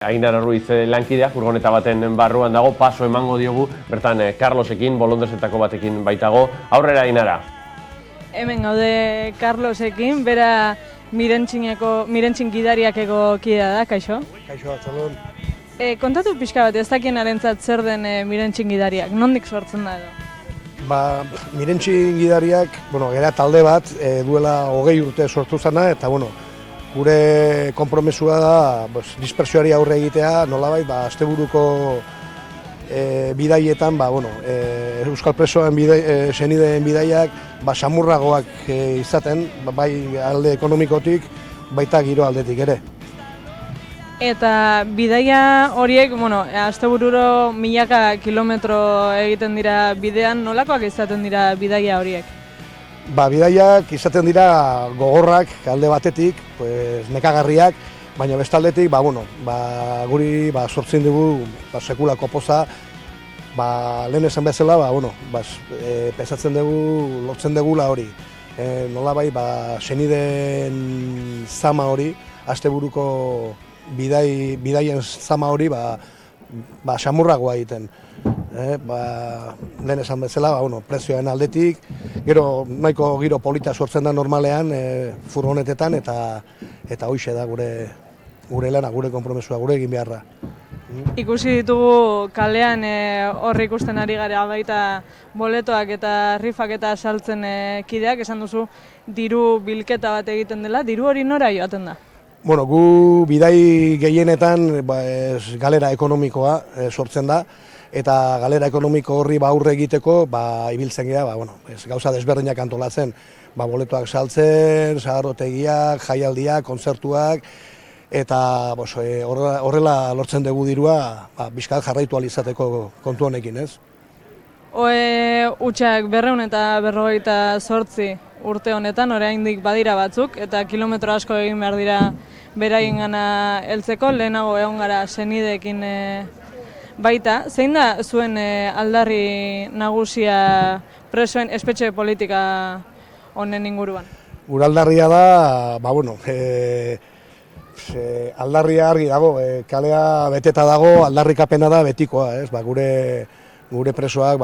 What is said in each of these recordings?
Ainara Ruiz lankidea, furgoneta baten barruan dago, paso emango diogu, bertan Carlosekin, bolondesetako batekin baitago. Aurrera, Ainara. Hemen gaude Carlosekin, bera Mirentzin gidariakeko kidea da, kaixo? Kaixo, atzalon. Kontatu pixka bat, ez dakienarentzat zer den Mirentzin gidariak, nondik sortzen da edo? Mirentzin gidariak, gara talde bat, duela 20 urte sortu zana, eta gure konpromesua da dispersioari aurre egitea, nolabait, asteburuko bidaietan, euskal presoen senideen bidaiak samurragoak izaten, bai alde ekonomikotik, baita giro aldetik ere. Eta bidaia horiek, astebururo milaka kilometro egiten dira bidean, nolakoak izaten dira bidaia horiek? Bidaiak izaten dira gogorrak alde batetik, nekagarriak, baina bestaldetik guri sortzen dugu sekulako poza, lehen esan bezala, pesatzen dugu, lortzen dugula hori. Nolabait, senideen zama hori, asteburuko bidaien zama hori, samurragoa egiten. Lehen esan bezala, prezioen aldetik, gero nahiko giro polita sortzen da normalean furgonetetan, eta hoixe da gure lana, gure konpromesua, gure egin beharra. Ikusi ditugu kalean hor ikusten ari gara baita boletoak eta rifak eta saltzen kideak, esan duzu diru bilketa bat egiten dela, diru hori nora joaten da? Gu bidai gehienetan galera ekonomikoa sortzen da, eta galera ekonomiko horri aurre egiteko ibiltzen gira, gauza desberdinak antolatzen, boletoak saltzen, sagardotegiak, jaialdiak, kontzertuak, eta horrela lortzen dugu dirua bizkat jarraitu ahal izateko kontu honekin, ez? Hutsak 258 urte honetan, oraindik badira batzuk, eta kilometro asko egin behar dira beraiengana heltzeko, lehenago egon gara senideekin baita. Zein da zuen aldarri nagusia presoen espetxe politika honen inguruan? Gure aldarria da, aldarria argi dago, kalea beteta dago, aldarrikapena da betikoa, ez? Gure presoak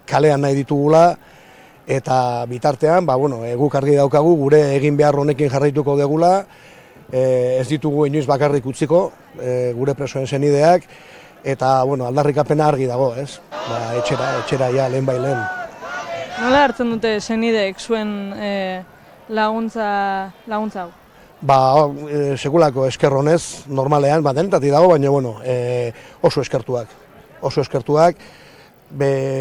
kalean nahi ditugula, eta bitartean, guk argi daukagu, gure egin behar honekin jarraituko degula, ez ditugu inoiz bakarrik utziko, gure presoen senideak, eta aldarrikapena argi dago, ez? Etxera ja, lehen bai lehen. Nola hartzen dute senideek zuen laguntza hau? Sekulako esker honez, normalean, denetatik dago, baina oso eskertuak.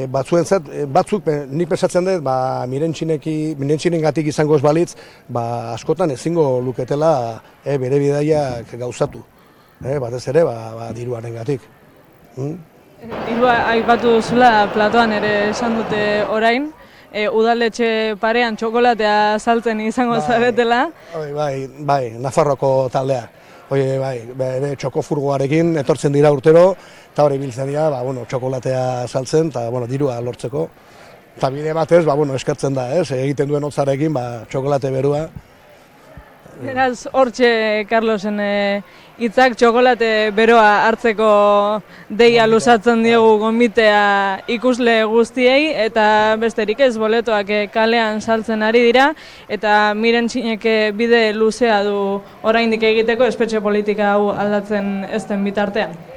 Batzuk nik pesatzen dut, Mirentzinengatik izango ez balitz, askotan ezingo luketela bere bidaiak gauzatu. Batez ere, diruarengatik. Dirua aipatu duzula platoan ere esan dute orain, udaletxe parean txokolatea saltzen izango zaretela. Bai, Nafarroko taldea. Bere txokofurgoarekin etortzen dira urtero, eta hori biltzen dira, txokolatea saltzen, eta dirua lortzeko. Eta bide batez, eskertzen da, egiten duen hotzarekin, txokolate berua. Beraz, hortxe, Carlosen hitzak txokolate beroa hartzeko deia luzatzen diogu gonbitea ikusle guztiei, eta besterik ez, boletoak kalean saltzen ari dira, eta Mirentzinek bide luzea du oraindik egiteko espetxe politika hau aldatzen ez den bitartean.